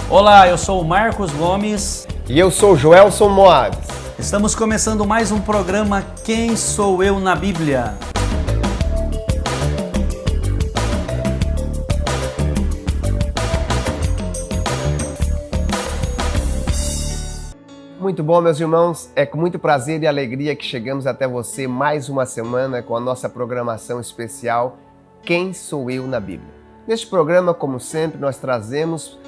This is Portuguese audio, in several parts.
Olá, eu sou o Marcos Gomes. E eu sou o Joelson Moabes. Estamos começando mais um programa Quem Sou Eu na Bíblia? Muito bom, meus irmãos. É com muito prazer e alegria que chegamos até você mais uma semana com a nossa programação especial Quem Sou Eu na Bíblia. Neste programa, como sempre, nós trazemos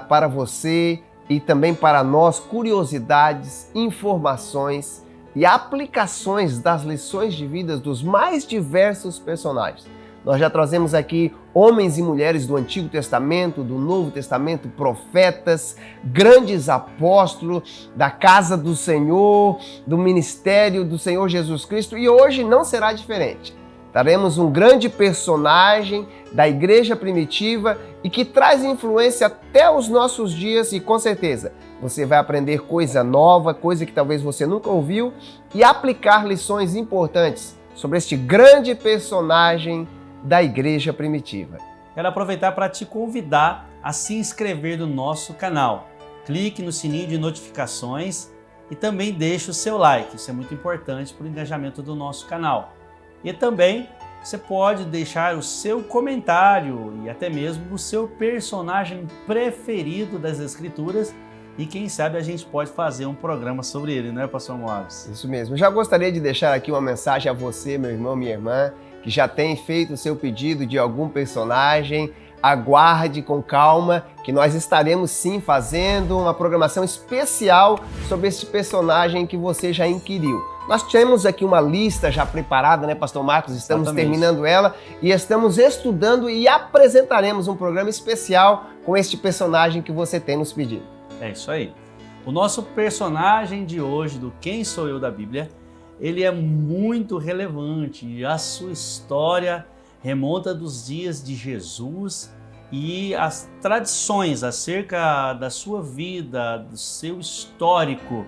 para você e também para nós curiosidades, informações e aplicações das lições de vida dos mais diversos personagens. Nós já trazemos aqui homens e mulheres do Antigo Testamento, do Novo Testamento, profetas, grandes apóstolos da casa do Senhor, do ministério do Senhor Jesus Cristo, e hoje não será diferente. Teremos um grande personagem da igreja primitiva e que traz influência até os nossos dias, e com certeza você vai aprender coisa nova, coisa que talvez você nunca ouviu, e aplicar lições importantes sobre este grande personagem da igreja primitiva. Quero aproveitar para te convidar a se inscrever no nosso canal. Clique no sininho de notificações e também deixe o seu like. Isso é muito importante para o engajamento do nosso canal. E também você pode deixar o seu comentário e até mesmo o seu personagem preferido das Escrituras, e quem sabe a gente pode fazer um programa sobre ele, não é, pastor Moabes? Isso mesmo. Eu já gostaria de deixar aqui uma mensagem a você, meu irmão, minha irmã, que já tem feito o seu pedido de algum personagem. Aguarde com calma, que nós estaremos sim fazendo uma programação especial sobre esse personagem que você já inquiriu. Nós temos aqui uma lista já preparada, né, pastor Marcos? Estamos terminando ela e estamos estudando e apresentaremos um programa especial com este personagem que você tem nos pedido. É isso aí. O nosso personagem de hoje, do Quem Sou Eu da Bíblia, ele é muito relevante e a sua história remonta dos dias de Jesus, e as tradições acerca da sua vida, do seu histórico,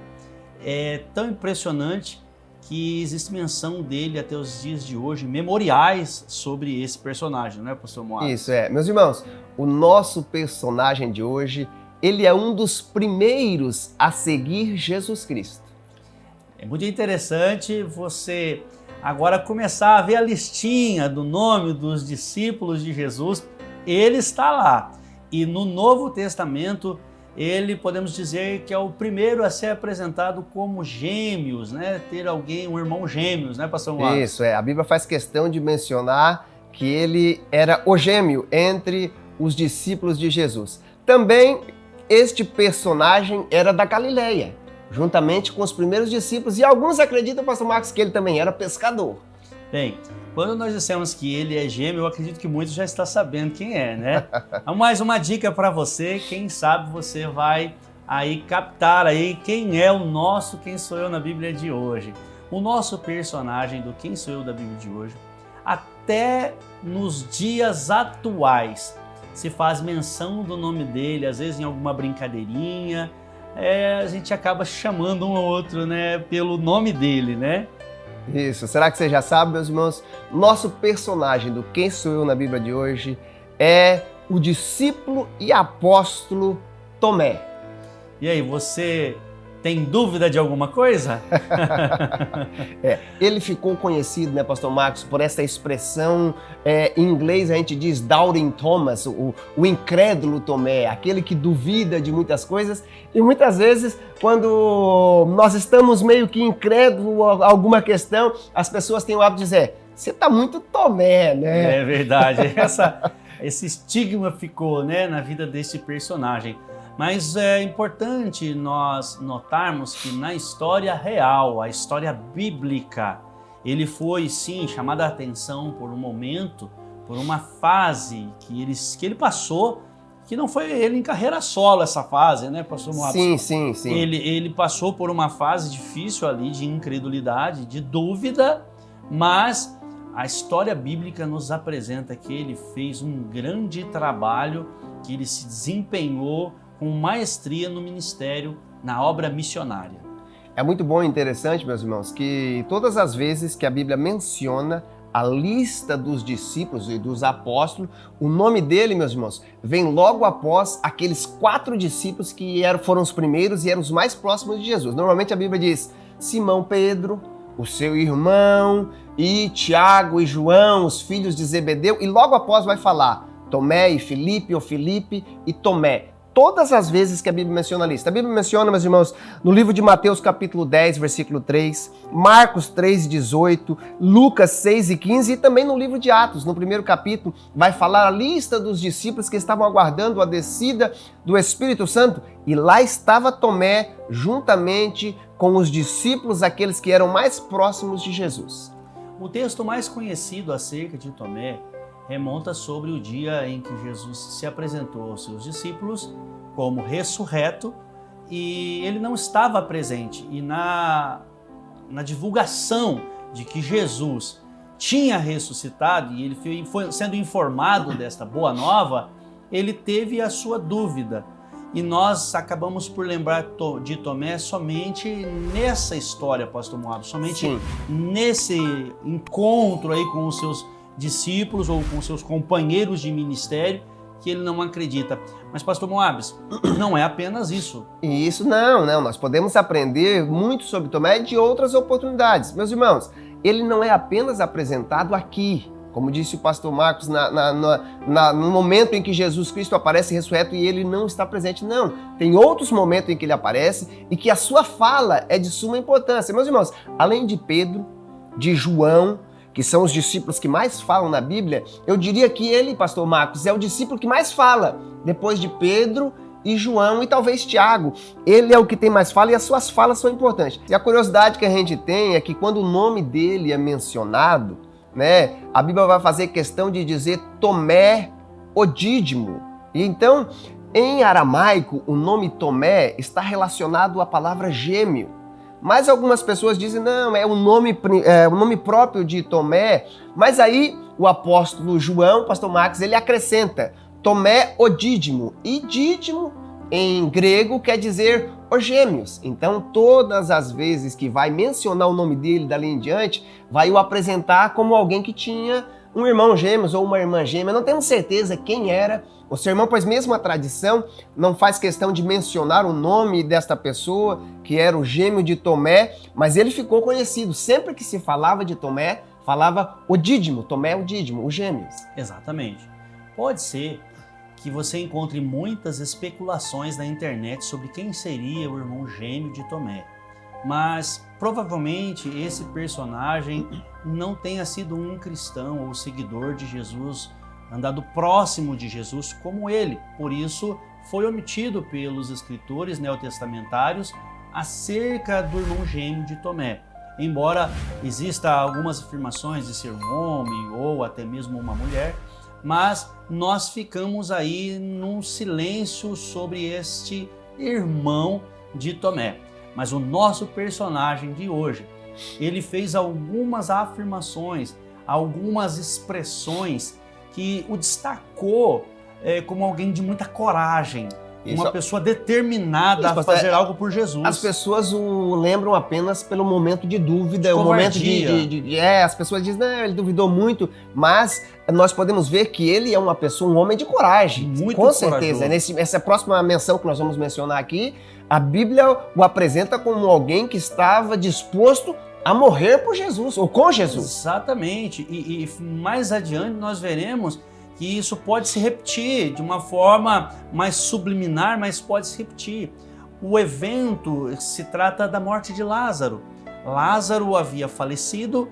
é tão impressionante que existe menção dele até os dias de hoje, memoriais sobre esse personagem, não é, pastor Moabes? Isso é. Meus irmãos, o nosso personagem de hoje, ele é um dos primeiros a seguir Jesus Cristo. É muito interessante você agora começar a ver a listinha do nome dos discípulos de Jesus. Ele está lá. E no Novo Testamento, ele, podemos dizer que é o primeiro a ser apresentado como gêmeos, né? Ter alguém, um irmão gêmeos, né, pastor Moabes? Isso, é. A Bíblia faz questão de mencionar que ele era o gêmeo entre os discípulos de Jesus. Também este personagem era da Galileia, juntamente com os primeiros discípulos, e alguns acreditam, pastor Marcos, que ele também era pescador. Bem, quando nós dissemos que ele é gêmeo, eu acredito que muitos já estão sabendo quem é, né? Mais uma dica para você, quem sabe você vai aí captar aí quem é o nosso Quem Sou Eu na Bíblia de hoje. O nosso personagem do Quem Sou Eu da Bíblia de hoje, até nos dias atuais, se faz menção do nome dele, às vezes em alguma brincadeirinha, a gente acaba chamando um ou outro, né, pelo nome dele, né? Isso. Será que você já sabe, meus irmãos? Nosso personagem do Quem Sou Eu na Bíblia de hoje é o discípulo e apóstolo Tomé. E aí, você tem dúvida de alguma coisa? Ele ficou conhecido, né, pastor Marcos, por essa expressão, em inglês a gente diz Doubting Thomas, o incrédulo Tomé, aquele que duvida de muitas coisas, e muitas vezes quando nós estamos meio que incrédulos a alguma questão, as pessoas têm o hábito de dizer, você está muito Tomé, né? É verdade, esse estigma ficou, né, na vida desse personagem. Mas é importante nós notarmos que na história real, a história bíblica, ele foi sim chamado a atenção por um momento, por uma fase que ele passou, que não foi ele em carreira solo essa fase, né, pastor Moabes? Sim. Ele passou por uma fase difícil ali de incredulidade, de dúvida, mas a história bíblica nos apresenta que ele fez um grande trabalho, que ele se desempenhou com maestria no ministério, na obra missionária. É muito bom e interessante, meus irmãos, que todas as vezes que a Bíblia menciona a lista dos discípulos e dos apóstolos, o nome dele, meus irmãos, vem logo após aqueles 4 discípulos que foram os primeiros e eram os mais próximos de Jesus. Normalmente a Bíblia diz Simão Pedro, o seu irmão, e Tiago e João, os filhos de Zebedeu, e logo após vai falar Tomé e Filipe, ou Filipe e Tomé. Todas as vezes que a Bíblia menciona a lista. A Bíblia menciona, meus irmãos, no livro de Mateus capítulo 10, versículo 3, Marcos 3:18, Lucas 6:15 e também no livro de Atos, no primeiro capítulo, vai falar a lista dos discípulos que estavam aguardando a descida do Espírito Santo, e lá estava Tomé juntamente com os discípulos, aqueles que eram mais próximos de Jesus. O texto mais conhecido acerca de Tomé remonta sobre o dia em que Jesus se apresentou aos seus discípulos como ressurreto, e ele não estava presente. E na divulgação de que Jesus tinha ressuscitado e ele foi sendo informado desta boa nova, ele teve a sua dúvida. E nós acabamos por lembrar de Tomé somente nessa história, pastor Moab, somente Sim. nesse encontro aí com os seus discípulos ou com seus companheiros de ministério, que ele não acredita. Mas, pastor Moabs, não é apenas isso. E isso não, nós podemos aprender muito sobre Tomé de outras oportunidades. Meus irmãos, ele não é apenas apresentado aqui, como disse o pastor Marcos, no momento em que Jesus Cristo aparece ressurreto e ele não está presente. Não, tem outros momentos em que ele aparece e que a sua fala é de suma importância. Meus irmãos, além de Pedro, de João, que são os discípulos que mais falam na Bíblia, eu diria que ele, pastor Marcos, é o discípulo que mais fala, depois de Pedro e João e talvez Tiago. Ele é o que tem mais fala e as suas falas são importantes. E a curiosidade que a gente tem é que quando o nome dele é mencionado, a Bíblia vai fazer questão de dizer Tomé, o Dídimo. E então, em aramaico, o nome Tomé está relacionado à palavra gêmeo. Mas algumas pessoas dizem, não, é o nome próprio de Tomé. Mas aí o apóstolo João, pastor Marcos, ele acrescenta Tomé, o Dídimo. E Dídimo, em grego, quer dizer os gêmeos. Então, todas as vezes que vai mencionar o nome dele dali em diante, vai o apresentar como alguém que tinha um irmão gêmeos ou uma irmã gêmea. Não temos certeza quem era o seu irmão, pois mesmo a tradição não faz questão de mencionar o nome desta pessoa, que era o gêmeo de Tomé, mas ele ficou conhecido. Sempre que se falava de Tomé, falava o Dídimo, Tomé o Dídimo, os gêmeos. Exatamente. Pode ser que você encontre muitas especulações na internet sobre quem seria o irmão gêmeo de Tomé. Mas provavelmente esse personagem não tenha sido um cristão ou seguidor de Jesus, andado próximo de Jesus como ele. Por isso foi omitido pelos escritores neotestamentários acerca do irmão gêmeo de Tomé. Embora exista algumas afirmações de ser um homem ou até mesmo uma mulher, mas nós ficamos aí num silêncio sobre este irmão de Tomé. Mas o nosso personagem de hoje, ele fez algumas afirmações, algumas expressões que o destacou como alguém de muita coragem, uma pessoa determinada a fazer algo por Jesus. As pessoas o lembram apenas pelo momento de dúvida, o momento as pessoas dizem, não, ele duvidou muito, mas nós podemos ver que ele é uma pessoa, um homem de coragem. Muito com certeza. Essa próxima menção que nós vamos mencionar aqui, a Bíblia o apresenta como alguém que estava disposto a morrer por Jesus, ou com Jesus. Exatamente. E mais adiante nós veremos que isso pode se repetir de uma forma mais subliminar, mas pode se repetir. O evento se trata da morte de Lázaro. Lázaro havia falecido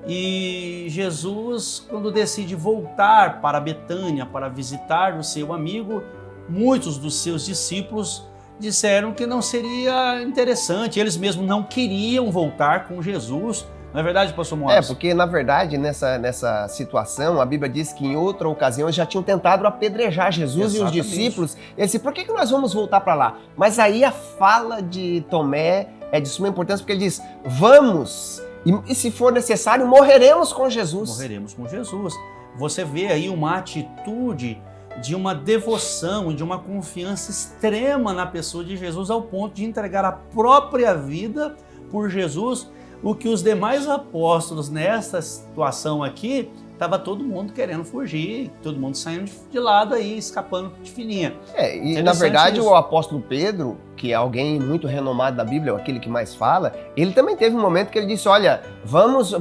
e Jesus, quando decide voltar para Betânia para visitar o seu amigo, muitos dos seus discípulos disseram que não seria interessante, eles mesmos não queriam voltar com Jesus. Não é verdade, pastor Moacir? Porque na verdade nessa situação a Bíblia diz que em outra ocasião eles já tinham tentado apedrejar Jesus. Exatamente. E os discípulos. Eles disseram, por que nós vamos voltar para lá? Mas aí a fala de Tomé é de suma importância, porque ele diz, vamos, e se for necessário, morreremos com Jesus. Morreremos com Jesus. Você vê aí uma atitude de uma devoção e de uma confiança extrema na pessoa de Jesus, ao ponto de entregar a própria vida por Jesus, o que os demais apóstolos nessa situação aqui, estava todo mundo querendo fugir, todo mundo saindo de lado aí, escapando de fininha. E na verdade isso. O apóstolo Pedro, que é alguém muito renomado da Bíblia, aquele que mais fala, ele também teve um momento que ele disse, olha, vamos,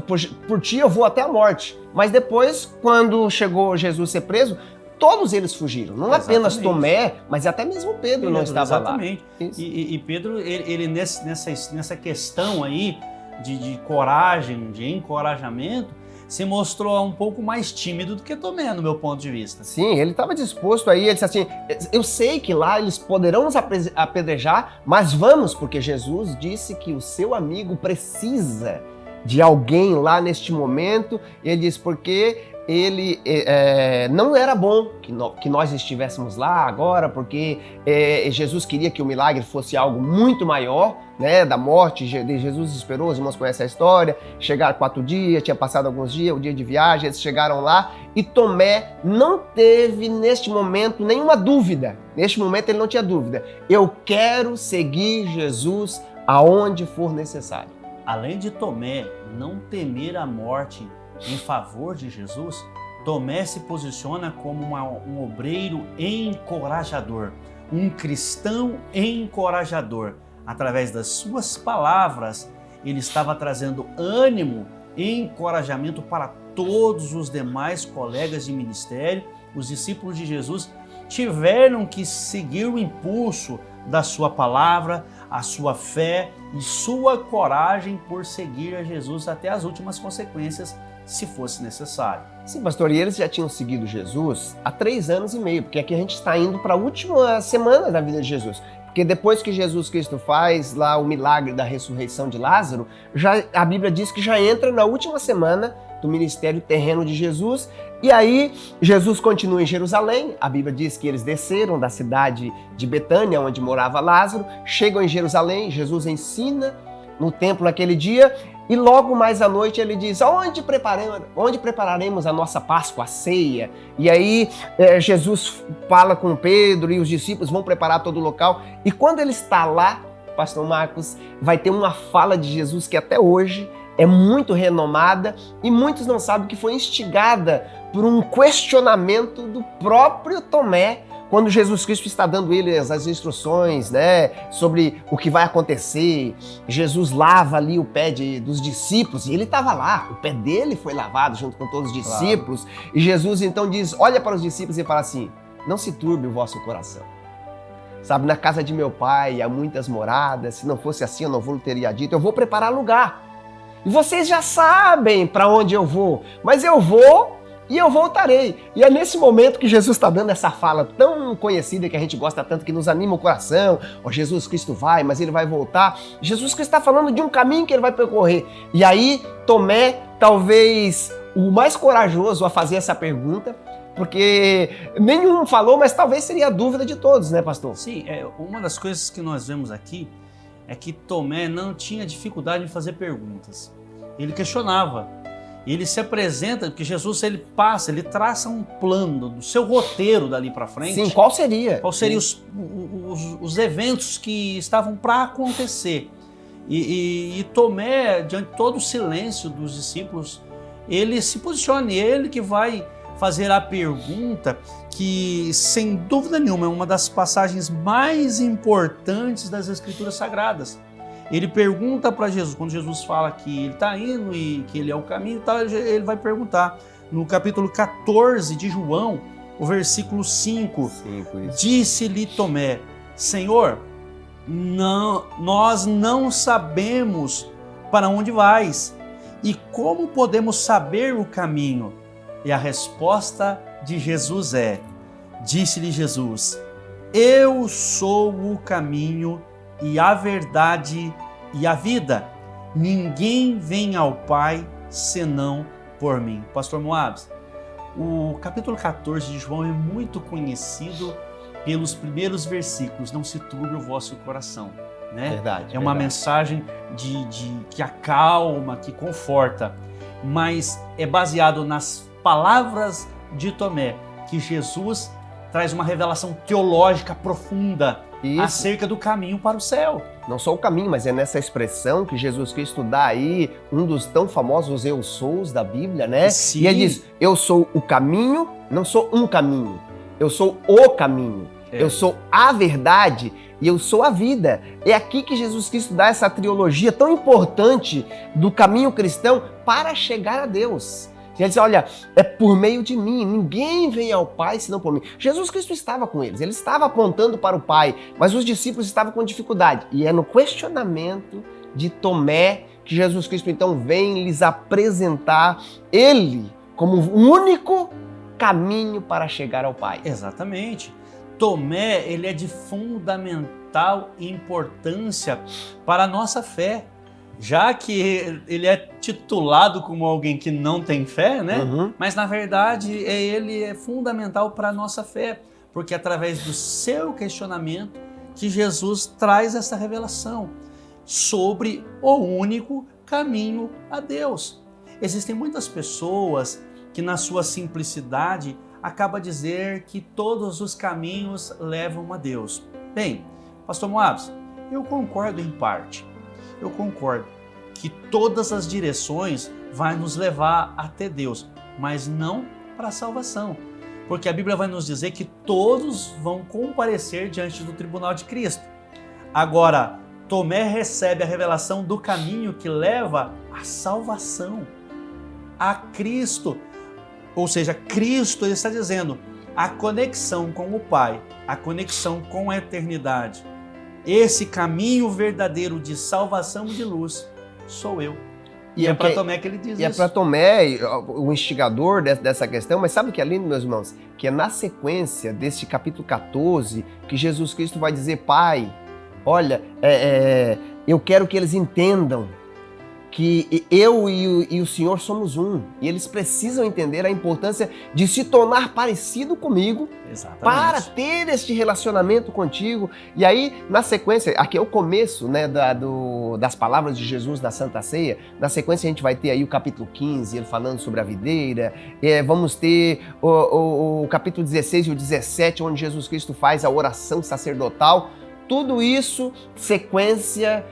por ti eu vou até a morte. Mas depois, quando chegou Jesus ser preso, todos eles fugiram, não apenas Tomé, mas até mesmo Pedro não estava lá. E Pedro, ele nessa questão aí de coragem, de encorajamento, se mostrou um pouco mais tímido do que Tomé, no meu ponto de vista. Sim, ele estava disposto aí, ele disse assim, eu sei que lá eles poderão nos apedrejar, mas vamos, porque Jesus disse que o seu amigo precisa de alguém lá neste momento, e ele disse, porque ele não era bom que nós estivéssemos lá agora, porque Jesus queria que o milagre fosse algo muito maior, né, da morte de Jesus. Esperou, os irmãos conhecem a história, chegaram 4 dias, tinha passado alguns dias, o dia de viagem, eles chegaram lá e Tomé não teve neste momento nenhuma dúvida, neste momento ele não tinha dúvida, eu quero seguir Jesus aonde for necessário. Além de Tomé não temer a morte em favor de Jesus, Tomé se posiciona como um obreiro encorajador, um cristão encorajador. Através das suas palavras, ele estava trazendo ânimo e encorajamento para todos os demais colegas de ministério. Os discípulos de Jesus tiveram que seguir o impulso da sua palavra, a sua fé e sua coragem por seguir a Jesus até as últimas consequências, se fosse necessário. Sim, pastor, e eles já tinham seguido Jesus há 3 anos e meio, porque aqui a gente está indo para a última semana da vida de Jesus. Porque depois que Jesus Cristo faz lá o milagre da ressurreição de Lázaro, a Bíblia diz que já entra na última semana do ministério terreno de Jesus, e aí Jesus continua em Jerusalém. A Bíblia diz que eles desceram da cidade de Betânia, onde morava Lázaro, chegam em Jerusalém, Jesus ensina no templo naquele dia, e logo mais à noite ele diz, onde prepararemos a nossa Páscoa, a ceia? E aí Jesus fala com Pedro e os discípulos vão preparar todo o local. E quando ele está lá, pastor Marcos, vai ter uma fala de Jesus que até hoje é muito renomada e muitos não sabem que foi instigada por um questionamento do próprio Tomé, quando Jesus Cristo está dando eles as instruções, né, sobre o que vai acontecer. Jesus lava ali o pé dos discípulos, e ele estava lá, o pé dele foi lavado junto com todos os discípulos. Claro. E Jesus então diz, olha para os discípulos e fala assim, não se turbe o vosso coração. Sabe, na casa de meu pai há muitas moradas, se não fosse assim eu não vou teria dito, eu vou preparar lugar. E vocês já sabem para onde eu vou, mas eu vou e eu voltarei. E é nesse momento que Jesus está dando essa fala tão conhecida que a gente gosta tanto, que nos anima o coração. Jesus Cristo vai, mas ele vai voltar. Jesus Cristo está falando de um caminho que ele vai percorrer. E aí Tomé, talvez o mais corajoso a fazer essa pergunta, porque nenhum falou, mas talvez seria a dúvida de todos, né, pastor? Sim, uma das coisas que nós vemos aqui é que Tomé não tinha dificuldade em fazer perguntas. Ele questionava. Ele se apresenta, porque Jesus ele traça um plano do seu roteiro dali para frente. Sim, qual seria? Qual seriam os eventos que estavam para acontecer. E Tomé, diante de todo o silêncio dos discípulos, ele se posiciona, e ele que vai fazer a pergunta que, sem dúvida nenhuma, é uma das passagens mais importantes das Escrituras Sagradas. Ele pergunta para Jesus, quando Jesus fala que ele está indo e que ele é o caminho e tal, ele vai perguntar. No capítulo 14 de João, o versículo 5, disse-lhe Tomé, Senhor, nós não sabemos para onde vais e como podemos saber o caminho? E a resposta de Jesus disse-lhe Jesus, eu sou o caminho e a verdade e a vida. Ninguém vem ao Pai senão por mim. Pastor Moabs, o capítulo 14 de João é muito conhecido pelos primeiros versículos. Não se turbe o vosso coração. Né? Verdade. É uma mensagem que acalma, que conforta. Mas é baseado nas palavras de Tomé que Jesus traz uma revelação teológica profunda Isso. acerca do caminho para o céu. Não só o caminho, mas é nessa expressão que Jesus Cristo dá aí, um dos tão famosos eu sous da Bíblia, né? Sim. E ele diz, eu sou o caminho, não sou um caminho, eu sou o caminho, eu sou a verdade e eu sou a vida. É aqui que Jesus Cristo dá essa trilogia tão importante do caminho cristão para chegar a Deus. Ele diz, olha, é por meio de mim, ninguém vem ao Pai senão por mim. Jesus Cristo estava com eles, ele estava apontando para o Pai, mas os discípulos estavam com dificuldade. E é no questionamento de Tomé que Jesus Cristo então vem lhes apresentar ele como o único caminho para chegar ao Pai. Exatamente. Tomé, ele é de fundamental importância para a nossa fé. Já que ele é titulado como alguém que não tem fé, né? Uhum. Mas na verdade ele é fundamental para a nossa fé, porque é através do seu questionamento que Jesus traz essa revelação sobre o único caminho a Deus. Existem muitas pessoas que na sua simplicidade acabam a dizer que todos os caminhos levam a Deus. Bem, Pastor Moabs, eu concordo em parte. Eu concordo que todas as direções vão nos levar até Deus, mas não para a salvação. Porque a Bíblia vai nos dizer que todos vão comparecer diante do tribunal de Cristo. Agora, Tomé recebe a revelação do caminho que leva à salvação, a Cristo. Ou seja, Cristo, ele está dizendo, a conexão com o Pai, a conexão com a eternidade. Esse caminho verdadeiro de salvação e de luz sou eu. E é para Tomé que ele diz isso. E é para Tomé, o instigador dessa questão, mas sabe o que é lindo, meus irmãos? Que é na sequência deste capítulo 14 que Jesus Cristo vai dizer, Pai, olha, eu quero que eles entendam que eu e o Senhor somos um. E eles precisam entender a importância de se tornar parecido comigo. Exatamente. Para ter este relacionamento contigo. E aí, na sequência, aqui é o começo, né, das palavras de Jesus na Santa Ceia. Na sequência, a gente vai ter aí o capítulo 15, ele falando sobre a videira. Vamos ter o capítulo 16 e o 17, onde Jesus Cristo faz a oração sacerdotal. Tudo isso, sequência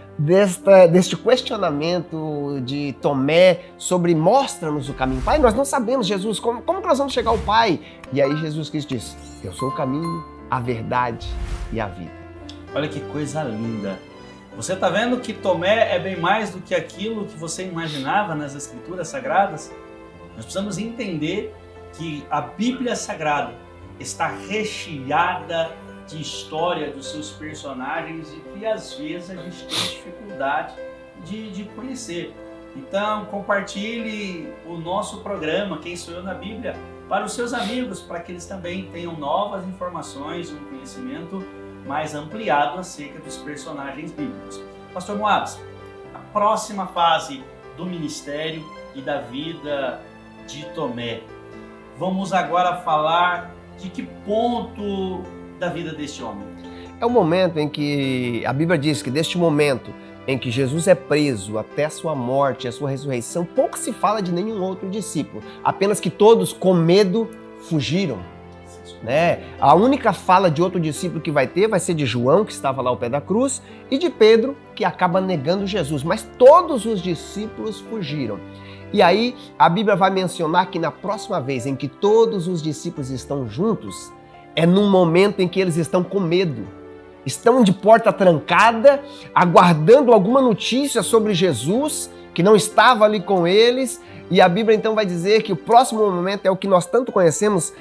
deste questionamento de Tomé sobre mostra-nos o caminho. Pai, nós não sabemos, Jesus, como que nós vamos chegar ao Pai? E aí Jesus Cristo diz, eu sou o caminho, a verdade e a vida. Olha que coisa linda. Você está vendo que Tomé é bem mais do que aquilo que você imaginava nas Escrituras Sagradas? Nós precisamos entender que a Bíblia Sagrada está recheada de história dos seus personagens e que às vezes a gente tem dificuldade de conhecer. Então, compartilhe o nosso programa, Quem Sou Eu na Bíblia, para os seus amigos, para que eles também tenham novas informações, um conhecimento mais ampliado acerca dos personagens bíblicos. Pastor Moabs, a próxima fase do ministério e da vida de Tomé. Vamos agora falar de que ponto da vida deste homem. É o momento em que a Bíblia diz que deste momento em que Jesus é preso até a sua morte, a sua ressurreição, pouco se fala de nenhum outro discípulo, apenas que todos com medo fugiram. Né? A única fala de outro discípulo que vai ter vai ser de João, que estava lá ao pé da cruz, e de Pedro, que acaba negando Jesus, mas todos os discípulos fugiram. E aí a Bíblia vai mencionar que na próxima vez em que todos os discípulos estão juntos, é num momento em que eles estão com medo, estão de porta trancada, aguardando alguma notícia sobre Jesus, que não estava ali com eles, e a Bíblia então vai dizer que o próximo momento é o que nós tanto conhecemos,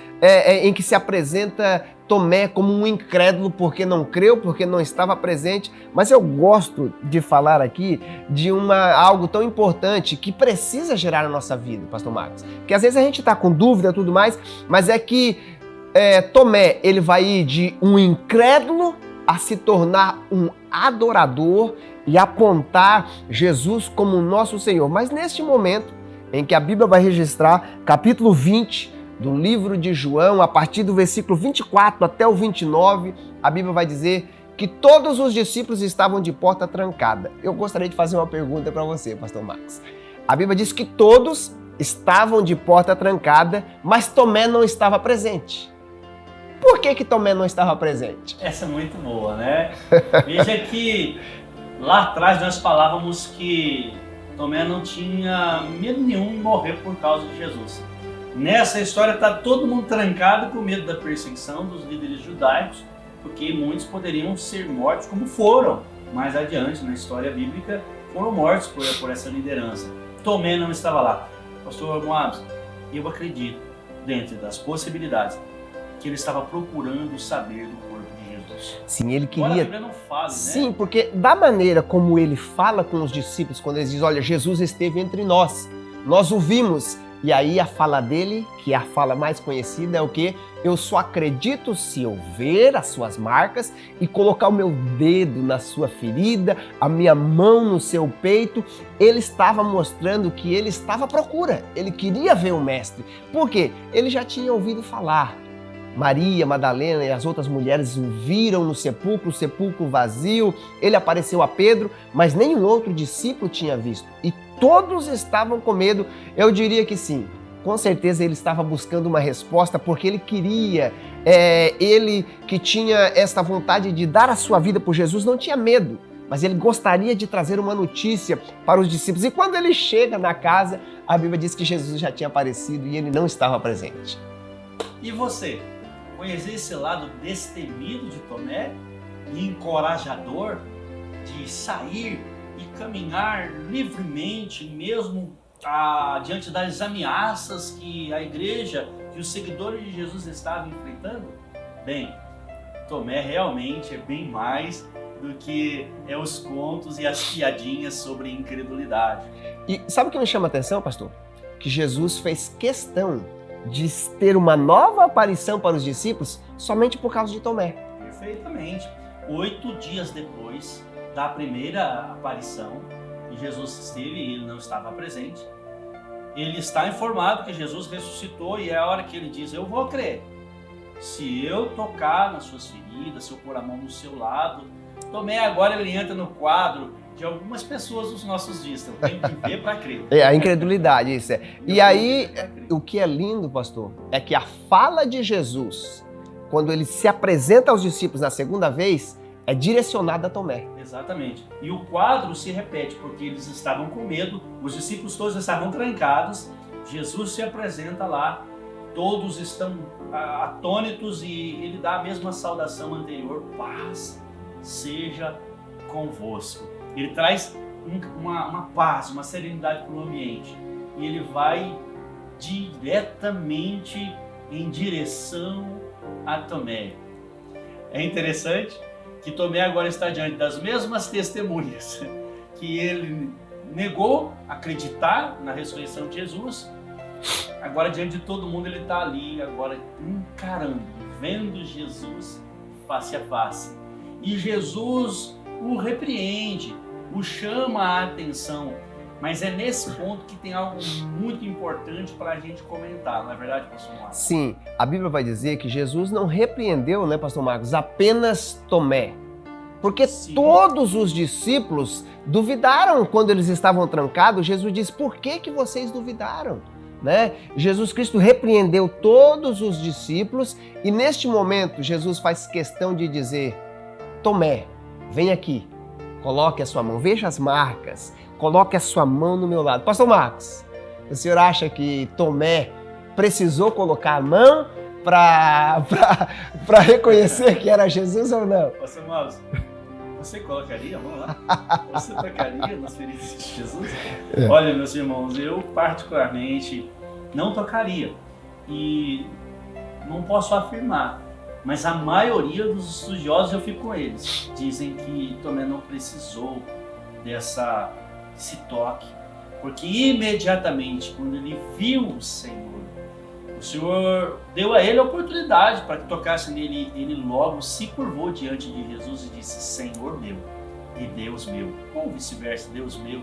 em que se apresenta Tomé como um incrédulo porque não creu, porque não estava presente. Mas eu gosto de falar aqui de algo tão importante que precisa gerar na nossa vida, Pastor Marcos, que às vezes a gente está com dúvida e tudo mais, mas é que Tomé, ele vai ir de um incrédulo a se tornar um adorador e apontar Jesus como nosso Senhor. Mas neste momento em que a Bíblia vai registrar, capítulo 20 do livro de João, a partir do versículo 24 até o 29, a Bíblia vai dizer que todos os discípulos estavam de porta trancada. Eu gostaria de fazer uma pergunta para você, Pastor Marcos. A Bíblia diz que todos estavam de porta trancada, mas Tomé não estava presente. Por que Tomé não estava presente? Essa é muito boa, né? Veja que lá atrás nós falávamos que Tomé não tinha medo nenhum em morrer por causa de Jesus. Nessa história está todo mundo trancado com medo da perseguição dos líderes judaicos, porque muitos poderiam ser mortos, como foram mais adiante na história bíblica, foram mortos por essa liderança. Tomé não estava lá. Pastor Moabs, eu acredito, dentro das possibilidades, que ele estava procurando saber do corpo de Jesus. Sim, ele queria... Agora, a Bíblia não fala, Sim, né? porque da maneira como ele fala com os discípulos, quando eles dizem, olha, Jesus esteve entre nós o vimos. E aí a fala dele, que é a fala mais conhecida, é o quê? Eu só acredito se eu ver as suas marcas e colocar o meu dedo na sua ferida, a minha mão no seu peito. Ele estava mostrando que ele estava à procura, ele queria ver o mestre. Por quê? Ele já tinha ouvido falar. Maria, Madalena e as outras mulheres o viram no sepulcro, o sepulcro vazio. Ele apareceu a Pedro, mas nenhum outro discípulo tinha visto. E todos estavam com medo. Eu diria que sim. Com certeza ele estava buscando uma resposta porque ele queria. Ele que tinha esta vontade de dar a sua vida por Jesus não tinha medo, mas ele gostaria de trazer uma notícia para os discípulos. E quando ele chega na casa, a Bíblia diz que Jesus já tinha aparecido e ele não estava presente. E você? Conhecer esse lado destemido de Tomé e encorajador de sair e caminhar livremente, mesmo diante das ameaças que a igreja e os seguidores de Jesus estavam enfrentando? Bem, Tomé realmente é bem mais do que os contos e as piadinhas sobre incredulidade. E sabe o que me chama a atenção, pastor? Que Jesus fez questão de ter uma nova aparição para os discípulos somente por causa de Tomé. Perfeitamente. 8 dias depois da primeira aparição, e Jesus esteve e ele não estava presente, ele está informado que Jesus ressuscitou e é a hora que ele diz, eu vou crer. Se eu tocar nas suas feridas, se eu pôr a mão no seu lado. Tomé agora ele entra no quadro de algumas pessoas dos nossos dias. Eu tenho que ver para crer. A incredulidade, isso é. E aí, o que é lindo, pastor, é que a fala de Jesus, quando ele se apresenta aos discípulos na segunda vez, é direcionada a Tomé. Exatamente. E o quadro se repete, porque eles estavam com medo, os discípulos todos estavam trancados, Jesus se apresenta lá, todos estão atônitos e ele dá a mesma saudação anterior, paz seja convosco. Ele traz uma paz, uma serenidade para o ambiente. E ele vai diretamente em direção a Tomé. É interessante que Tomé agora está diante das mesmas testemunhas que ele negou acreditar na ressurreição de Jesus. Agora, diante de todo mundo, ele está ali, agora encarando, vendo Jesus face a face. E Jesus o repreende, o chama a atenção, mas é nesse ponto que tem algo muito importante para a gente comentar, não é verdade, pastor Marcos? Sim, a Bíblia vai dizer que Jesus não repreendeu, né, pastor Marcos, apenas Tomé, porque Sim. Todos os discípulos duvidaram quando eles estavam trancados. Jesus disse, por que vocês duvidaram? Né? Jesus Cristo repreendeu todos os discípulos e neste momento Jesus faz questão de dizer, Tomé, vem aqui, coloque a sua mão, veja as marcas, coloque a sua mão no meu lado. Pastor Marcos, o senhor acha que Tomé precisou colocar a mão para reconhecer que era Jesus ou não? Pastor Marcos, você colocaria a mão lá? Você tocaria nas feridas de Jesus? Olha, meus irmãos, eu particularmente não tocaria e não posso afirmar. Mas a maioria dos estudiosos, eu fico com eles, dizem que Tomé não precisou desse toque, porque imediatamente, quando ele viu o Senhor deu a ele a oportunidade para que tocasse nele, ele logo se curvou diante de Jesus e disse, Senhor meu e Deus meu, ou vice-versa, Deus meu.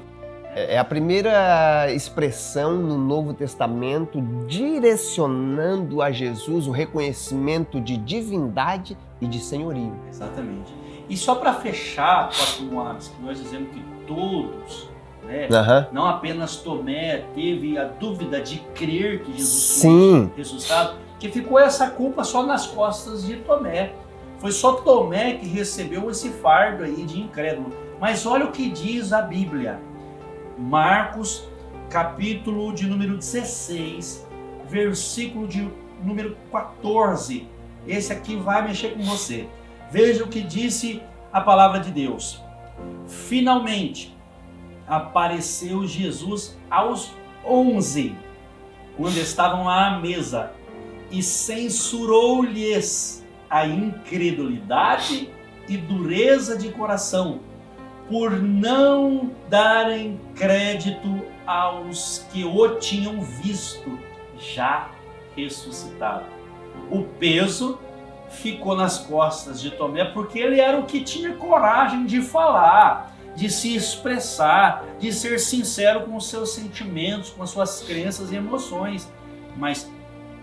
É a primeira expressão no Novo Testamento direcionando a Jesus o reconhecimento de divindade e de senhorio. Exatamente. E só para fechar, pastor Moabs, que nós dizemos que todos, né, não apenas Tomé teve a dúvida de crer que Jesus foi ressuscitado, que ficou essa culpa só nas costas de Tomé. Foi só Tomé que recebeu esse fardo aí de incrédulo. Mas olha o que diz a Bíblia. Marcos, capítulo de número 16, versículo de número 14. Esse aqui vai mexer com você. Veja o que disse a palavra de Deus. Finalmente, apareceu Jesus aos 11, quando estavam lá à mesa, e censurou-lhes a incredulidade e dureza de coração, por não darem crédito aos que o tinham visto já ressuscitado. O peso ficou nas costas de Tomé, porque ele era o que tinha coragem de falar, de se expressar, de ser sincero com os seus sentimentos, com as suas crenças e emoções. Mas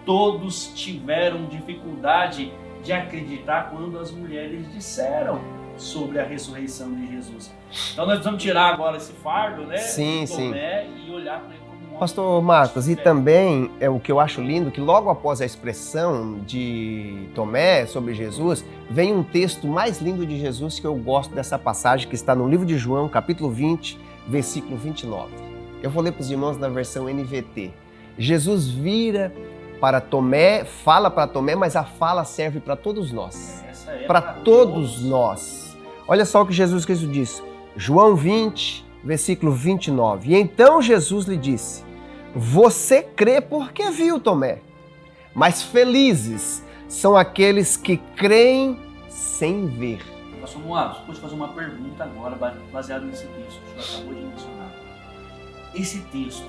todos tiveram dificuldade de acreditar quando as mulheres disseram sobre a ressurreição de Jesus. Então nós vamos tirar agora esse fardo, né? Sim, de Tomé, e olhar para ele como um homem. Pastor Marcos, e também é o que eu acho lindo, que logo após a expressão de Tomé sobre Jesus, vem um texto mais lindo de Jesus que eu gosto dessa passagem, que está no livro de João, capítulo 20, versículo 29. Eu vou ler para os irmãos na versão NVT. Jesus vira para Tomé, fala para Tomé, mas a fala serve para todos nós. Para todos nós. Olha só o que Jesus Cristo disse. João 20, versículo 29. E então Jesus lhe disse: você crê porque viu, Tomé. Mas felizes são aqueles que creem sem ver. Pastor Moados, vou te fazer uma pergunta agora, baseado nesse texto que o senhor acabou de mencionar. Esse texto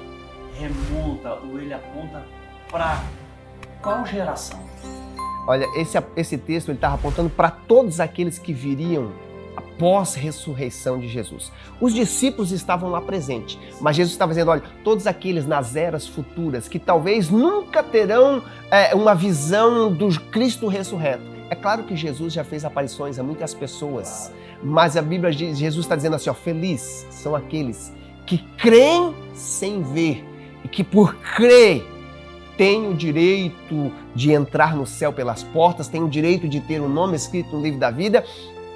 remonta ou ele aponta para qual geração? Olha, esse texto ele estava apontando para todos aqueles que viriam após a ressurreição de Jesus. Os discípulos estavam lá presentes, mas Jesus estava dizendo, olha, todos aqueles nas eras futuras que talvez nunca terão uma visão do Cristo ressurreto. É claro que Jesus já fez aparições a muitas pessoas, mas a Bíblia diz, Jesus está dizendo assim, ó, felizes são aqueles que creem sem ver e que por crer tem o direito de entrar no céu pelas portas, tem o direito de ter o nome escrito no livro da vida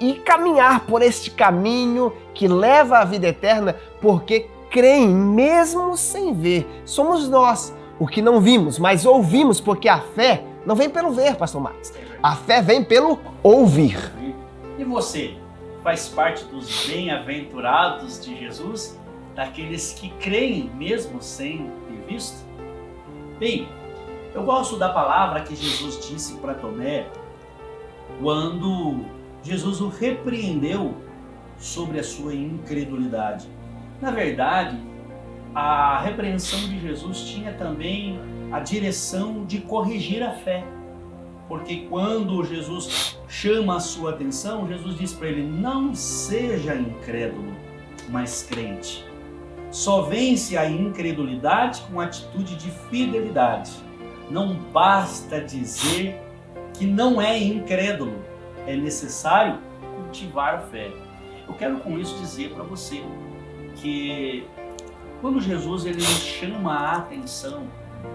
e caminhar por este caminho que leva à vida eterna, porque creem mesmo sem ver. Somos nós, o que não vimos, mas ouvimos, porque a fé não vem pelo ver, pastor Marcos. A fé vem pelo ouvir. E você, faz parte dos bem-aventurados de Jesus? Daqueles que creem mesmo sem ter visto? Bem, eu gosto da palavra que Jesus disse para Tomé quando Jesus o repreendeu sobre a sua incredulidade. Na verdade, a repreensão de Jesus tinha também a direção de corrigir a fé. Porque quando Jesus chama a sua atenção, Jesus diz para ele, não seja incrédulo, mas crente. Só vence a incredulidade com atitude de fidelidade. Não basta dizer que não é incrédulo, é necessário cultivar a fé. Eu quero com isso dizer para você que quando Jesus ele nos chama a atenção,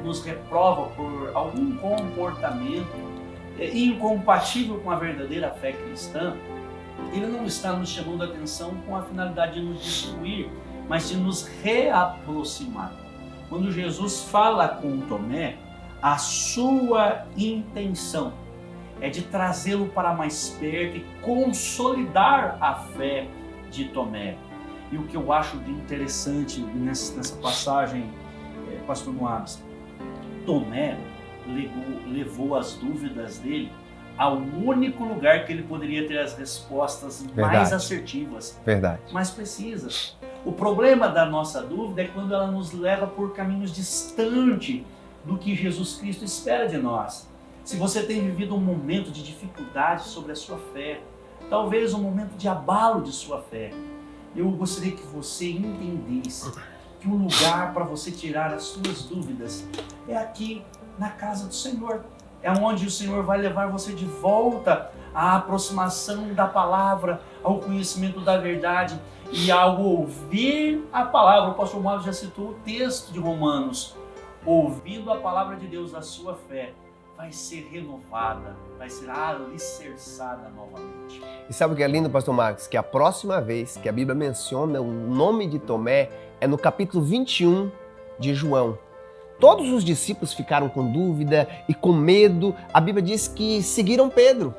nos reprova por algum comportamento incompatível com a verdadeira fé cristã, ele não está nos chamando a atenção com a finalidade de nos destruir, mas de nos reaproximar. Quando Jesus fala com Tomé, a sua intenção é de trazê-lo para mais perto e consolidar a fé de Tomé. E o que eu acho de interessante nessa passagem, pastor Moados, Tomé levou as dúvidas dele ao único lugar que ele poderia ter as respostas mais assertivas, mais precisas. O problema da nossa dúvida é quando ela nos leva por caminhos distantes do que Jesus Cristo espera de nós. Se você tem vivido um momento de dificuldade sobre a sua fé, talvez um momento de abalo de sua fé, eu gostaria que você entendesse que o lugar para você tirar as suas dúvidas é aqui na casa do Senhor. É onde o Senhor vai levar você de volta à aproximação da palavra, ao conhecimento da verdade. E ao ouvir a palavra, o pastor Moados já citou o texto de Romanos, ouvindo a palavra de Deus, a sua fé vai ser renovada, vai ser alicerçada novamente. E sabe o que é lindo, pastor Marcos? Que a próxima vez que a Bíblia menciona o nome de Tomé é no capítulo 21 de João. Todos os discípulos ficaram com dúvida e com medo. A Bíblia diz que seguiram Pedro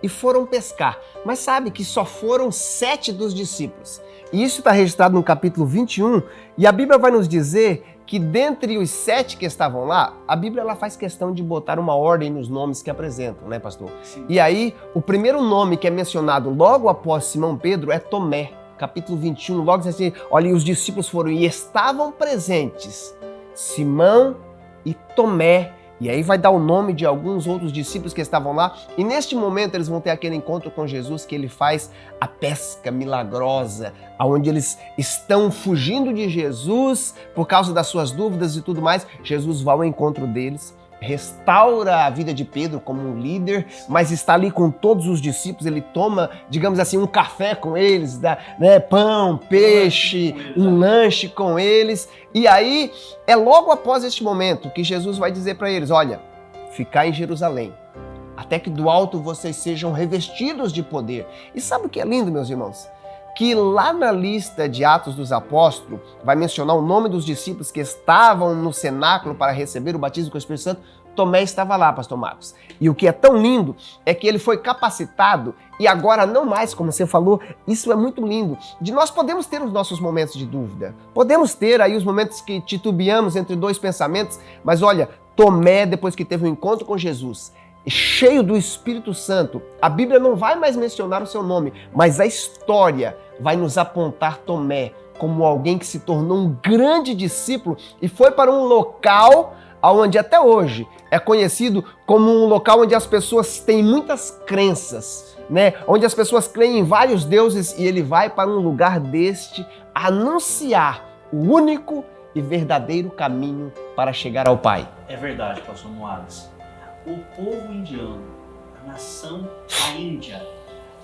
e foram pescar. Mas sabe que só foram 7 dos discípulos. E isso está registrado no capítulo 21. E a Bíblia vai nos dizer que dentre os 7 que estavam lá, a Bíblia ela faz questão de botar uma ordem nos nomes que apresentam, né, pastor? Sim. E aí, o primeiro nome que é mencionado logo após Simão Pedro é Tomé. Capítulo 21, logo diz assim, olha, e os discípulos foram e estavam presentes Simão e Tomé. E aí vai dar o nome de alguns outros discípulos que estavam lá. E neste momento eles vão ter aquele encontro com Jesus que ele faz a pesca milagrosa, onde eles estão fugindo de Jesus por causa das suas dúvidas e tudo mais. Jesus vai ao encontro deles, restaura a vida de Pedro como um líder, mas está ali com todos os discípulos, ele toma, digamos assim, um café com eles, né, pão, peixe, um lanche com eles. E aí, é logo após este momento que Jesus vai dizer para eles, olha, ficai em Jerusalém, até que do alto vocês sejam revestidos de poder. E sabe o que é lindo, meus irmãos? Que lá na lista de Atos dos Apóstolos, vai mencionar o nome dos discípulos que estavam no cenáculo para receber o batismo com o Espírito Santo. Tomé estava lá, pastor Marcos. E o que é tão lindo é que ele foi capacitado e agora não mais, como você falou, isso é muito lindo. De nós podemos ter os nossos momentos de dúvida, podemos ter aí os momentos que titubeamos entre dois pensamentos, mas olha, Tomé, depois que teve um encontro com Jesus, cheio do Espírito Santo, a Bíblia não vai mais mencionar o seu nome, mas a história vai nos apontar Tomé como alguém que se tornou um grande discípulo e foi para um local onde até hoje é conhecido como um local onde as pessoas têm muitas crenças, né? Onde as pessoas creem em vários deuses e ele vai para um lugar deste anunciar o único e verdadeiro caminho para chegar ao Pai. É verdade, pastor Moadas. O povo indiano, a nação a Índia,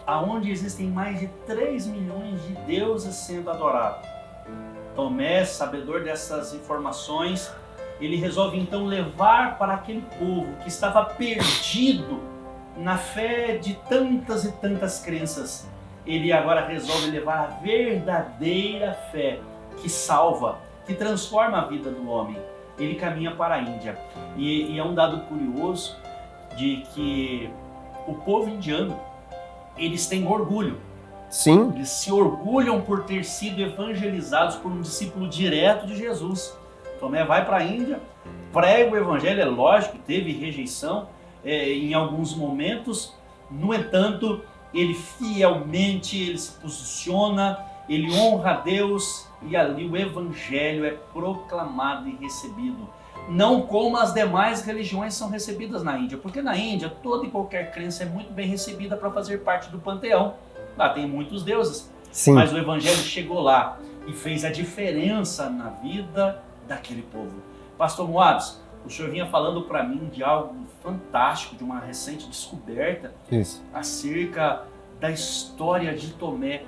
aonde existem mais de 3 milhões de deuses sendo adorados. Tomé, sabedor dessas informações, ele resolve então levar para aquele povo que estava perdido na fé de tantas e tantas crenças. Ele agora resolve levar a verdadeira fé que salva, que transforma a vida do homem. Ele caminha para a Índia. E é um dado curioso de que o povo indiano, eles têm orgulho. Sim. Eles se orgulham por ter sido evangelizados por um discípulo direto de Jesus. Tomé vai para a Índia, prega o evangelho, é lógico, teve rejeição em alguns momentos. No entanto, ele fielmente ele se posiciona, ele honra a Deus e ali o evangelho é proclamado e recebido. Não como as demais religiões são recebidas na Índia, porque na Índia toda e qualquer crença é muito bem recebida para fazer parte do panteão. Lá tem muitos deuses, Sim. Mas o evangelho chegou lá e fez a diferença na vida daquele povo. Pastor Moadas, o senhor vinha falando para mim de algo fantástico, de uma recente descoberta acerca da história de Tomé.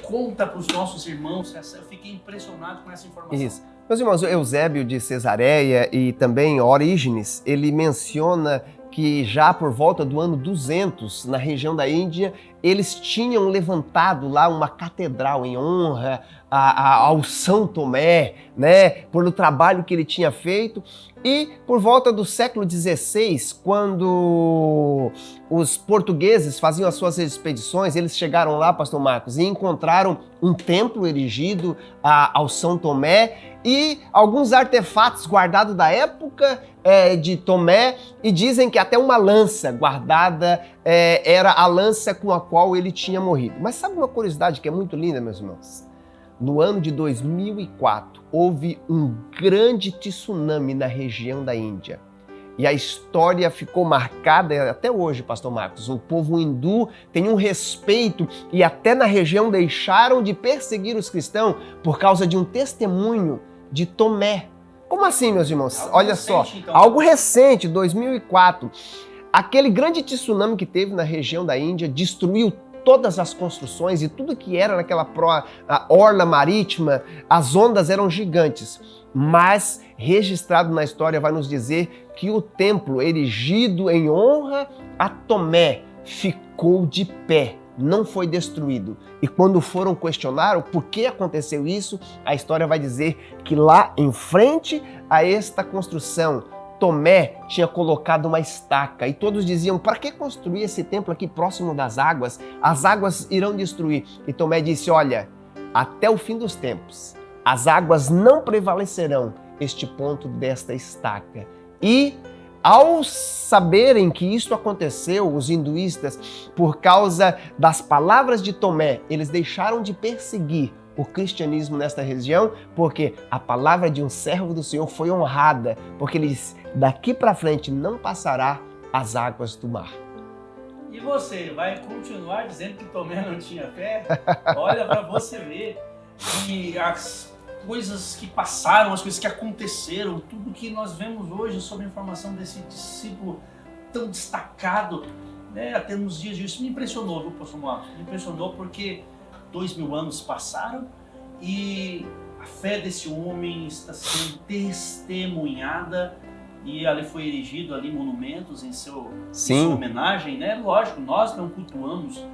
Conta para os nossos irmãos, eu fiquei impressionado com essa informação. Isso. Meus irmãos, Eusébio de Cesareia e também Orígenes, ele menciona que já por volta do ano 200, na região da Índia, eles tinham levantado lá uma catedral em honra ao São Tomé, né, pelo trabalho que ele tinha feito. E por volta do século XVI, quando os portugueses faziam as suas expedições, eles chegaram lá, pastor Marcos, e encontraram um templo erigido ao São Tomé e alguns artefatos guardados da época de Tomé, e dizem que até uma lança guardada era a lança com a qual ele tinha morrido. Mas sabe uma curiosidade que é muito linda, meus irmãos? No ano de 2004, houve um grande tsunami na região da Índia. E a história ficou marcada até hoje, pastor Marcos. O povo hindu tem um respeito e até na região deixaram de perseguir os cristãos por causa de um testemunho de Tomé. Como assim, meus irmãos? Olha só, algo recente, 2004. Aquele grande tsunami que teve na região da Índia destruiu todas as construções e tudo que era naquela orla marítima, as ondas eram gigantes. mas registrado na história vai nos dizer que o templo erigido em honra a Tomé ficou de pé, não foi destruído. E quando foram questionar o porquê aconteceu isso, a história vai dizer que lá em frente a esta construção, Tomé tinha colocado uma estaca e todos diziam: para que construir esse templo aqui próximo das águas? As águas irão destruir. E Tomé disse: olha, até o fim dos tempos, as águas não prevalecerão este ponto desta estaca. E ao saberem que isso aconteceu, os hinduístas, por causa das palavras de Tomé, eles deixaram de perseguir o cristianismo nesta região, porque a palavra de um servo do Senhor foi honrada, porque ele disse: daqui para frente não passará as águas do mar. E você vai continuar dizendo que Tomé não tinha fé? Olha, para você ver que as coisas que passaram, as coisas que aconteceram, tudo que nós vemos hoje sobre a informação desse discípulo tão destacado, né, até nos dias de hoje, isso me impressionou, viu, pastor Marcos? Me impressionou porque 2000 anos passaram e a fé desse homem está sendo testemunhada e ali foi erigido ali monumentos em sua homenagem, né? Lógico, nós não cultuamos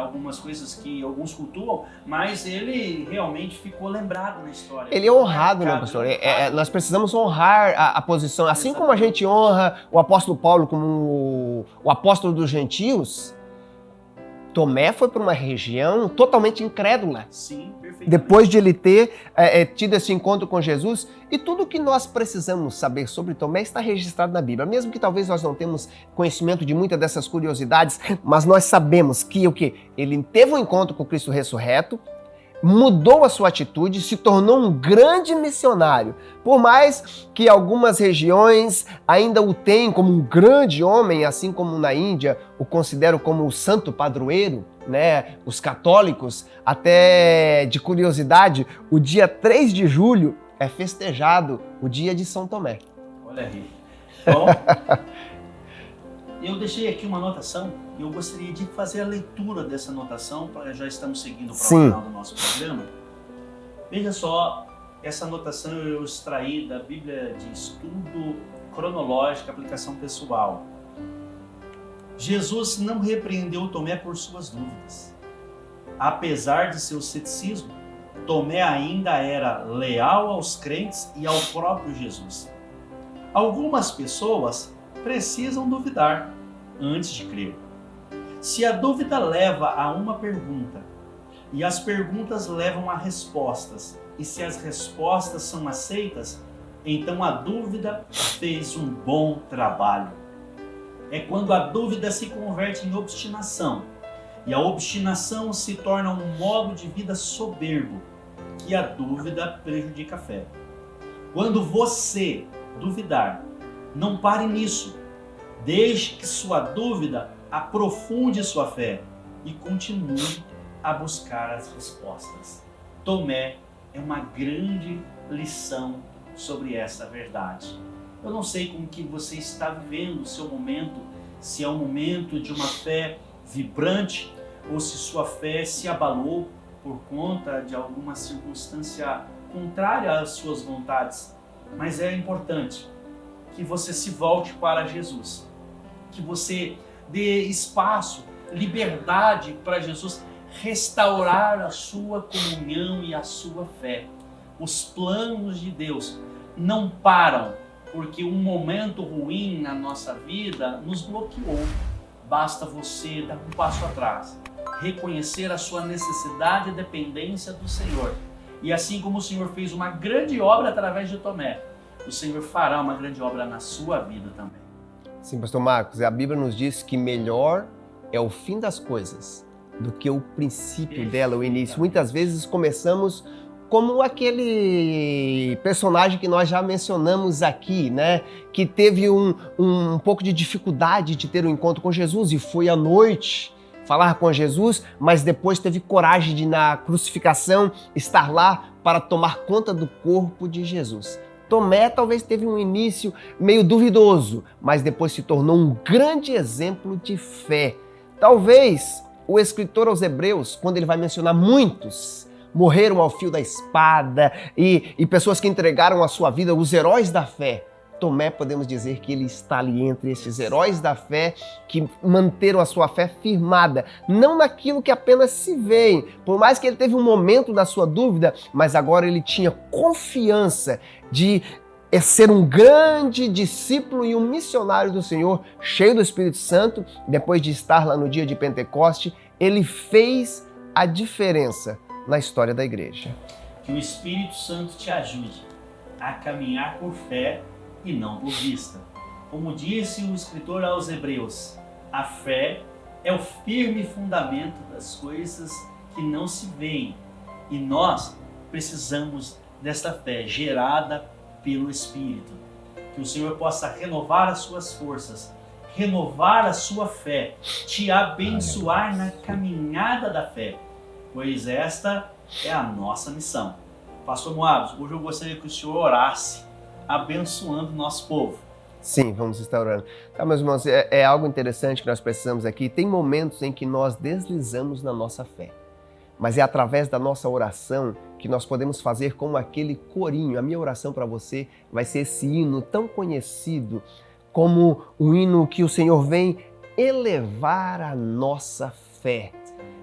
algumas coisas que alguns cultuam, mas ele realmente ficou lembrado na história. Ele é honrado, né, pastor? Nós precisamos honrar a posição. Assim como a gente honra o apóstolo Paulo como o apóstolo dos gentios, Tomé foi para uma região totalmente incrédula. Sim, perfeitamente. Depois de ele ter tido esse encontro com Jesus, e tudo que nós precisamos saber sobre Tomé está registrado na Bíblia. Mesmo que talvez nós não temos conhecimento de muitas dessas curiosidades, mas nós sabemos que ele teve um encontro com Cristo ressurreto, mudou a sua atitude, se tornou um grande missionário. Por mais que algumas regiões ainda o tenham como um grande homem, assim como na Índia o consideram como o santo padroeiro, né? Os católicos, até de curiosidade, o dia 3 de julho é festejado o dia de São Tomé. Olha aí. Bom, eu deixei aqui uma anotação e eu gostaria de fazer a leitura dessa anotação, já estamos seguindo para o final do nosso programa. Veja só, essa anotação eu extraí da Bíblia de Estudo Cronológico, aplicação pessoal. Jesus não repreendeu Tomé por suas dúvidas. Apesar de seu ceticismo, Tomé ainda era leal aos crentes e ao próprio Jesus. Algumas pessoas precisam duvidar antes de crer. Se a dúvida leva a uma pergunta, e as perguntas levam a respostas, e se as respostas são aceitas, então a dúvida fez um bom trabalho. É quando a dúvida se converte em obstinação, e a obstinação se torna um modo de vida soberbo, que a dúvida prejudica a fé. Quando você duvidar, não pare nisso. Deixe que sua dúvida aprofunde sua fé e continue a buscar as respostas. Tomé é uma grande lição sobre essa verdade. Eu não sei como que você está vivendo o seu momento, se é um momento de uma fé vibrante ou se sua fé se abalou por conta de alguma circunstância contrária às suas vontades. Mas é importante que você se volte para Jesus, que você dê espaço, liberdade para Jesus restaurar a sua comunhão e a sua fé. Os planos de Deus não param porque um momento ruim na nossa vida nos bloqueou. Basta você dar um passo atrás, reconhecer a sua necessidade e dependência do Senhor. E assim como o Senhor fez uma grande obra através de Tomé, o Senhor fará uma grande obra na sua vida também. Sim, pastor Marcos, a Bíblia nos diz que melhor é o fim das coisas do que o princípio dela, o início. Muitas vezes começamos como aquele personagem que nós já mencionamos aqui, né? Que teve um pouco de dificuldade de ter um encontro com Jesus e foi à noite falar com Jesus, mas depois teve coragem de, na crucificação, estar lá para tomar conta do corpo de Jesus. Tomé talvez teve um início meio duvidoso, mas depois se tornou um grande exemplo de fé. Talvez o escritor aos Hebreus, quando ele vai mencionar muitos morreram ao fio da espada e pessoas que entregaram a sua vida, os heróis da fé. Tomé, podemos dizer que ele está ali entre esses heróis da fé que manteram a sua fé firmada, não naquilo que apenas se vê, por mais que ele teve um momento da sua dúvida, mas agora ele tinha confiança de ser um grande discípulo e um missionário do Senhor, cheio do Espírito Santo. Depois de estar lá no dia de Pentecoste, ele fez a diferença na história da igreja. Que o Espírito Santo te ajude a caminhar por fé e não por vista. Como disse o escritor aos Hebreus, a fé é o firme fundamento das coisas que não se veem. E nós precisamos desta fé gerada pelo Espírito. Que o Senhor possa renovar as suas forças, renovar a sua fé, te abençoar na caminhada da fé, pois esta é a nossa missão. Pastor Moabs, hoje eu gostaria que o Senhor orasse, abençoando o nosso povo. Sim, vamos estar orando. Tá, meus irmãos, é algo interessante que nós precisamos aqui. Tem momentos em que nós deslizamos na nossa fé, mas é através da nossa oração que nós podemos fazer como aquele corinho. A minha oração para você vai ser esse hino tão conhecido como o hino que o Senhor vem elevar a nossa fé.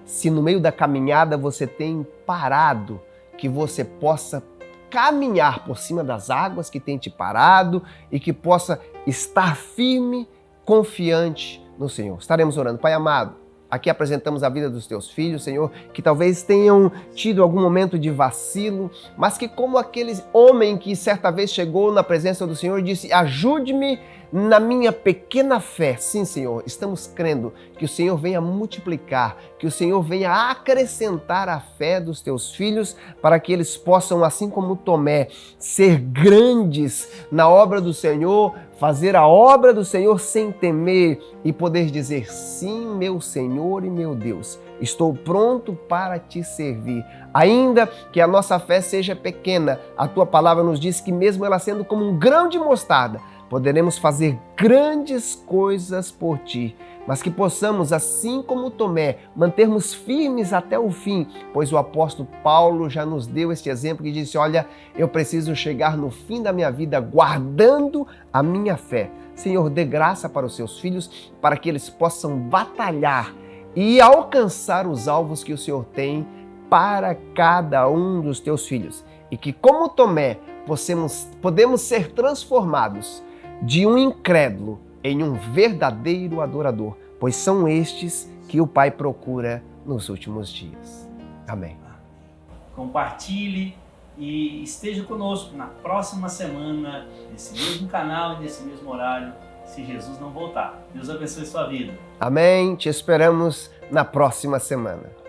Se no meio da caminhada você tem parado, que você possa caminhar por cima das águas que tem te parado e que possa estar firme, confiante no Senhor. Estaremos orando. Pai amado, aqui apresentamos a vida dos teus filhos, Senhor, que talvez tenham tido algum momento de vacilo, mas que como aquele homem que certa vez chegou na presença do Senhor e disse: ajude-me na minha pequena fé. Sim, Senhor, estamos crendo que o Senhor venha multiplicar, que o Senhor venha acrescentar a fé dos teus filhos para que eles possam, assim como Tomé, ser grandes na obra do Senhor, fazer a obra do Senhor sem temer e poder dizer: sim, meu Senhor e meu Deus, estou pronto para te servir. Ainda que a nossa fé seja pequena, a tua palavra nos diz que mesmo ela sendo como um grão de mostarda, poderemos fazer grandes coisas por ti, mas que possamos, assim como Tomé, mantermos firmes até o fim, pois o apóstolo Paulo já nos deu este exemplo que disse: olha, eu preciso chegar no fim da minha vida guardando a minha fé. Senhor, dê graça para os seus filhos, para que eles possam batalhar e alcançar os alvos que o Senhor tem para cada um dos teus filhos. E que, como Tomé, podemos ser transformados de um incrédulo em um verdadeiro adorador, pois são estes que o Pai procura nos últimos dias. Amém. Compartilhe e esteja conosco na próxima semana, nesse mesmo canal e nesse mesmo horário, se Jesus não voltar. Deus abençoe sua vida. Amém. Te esperamos na próxima semana.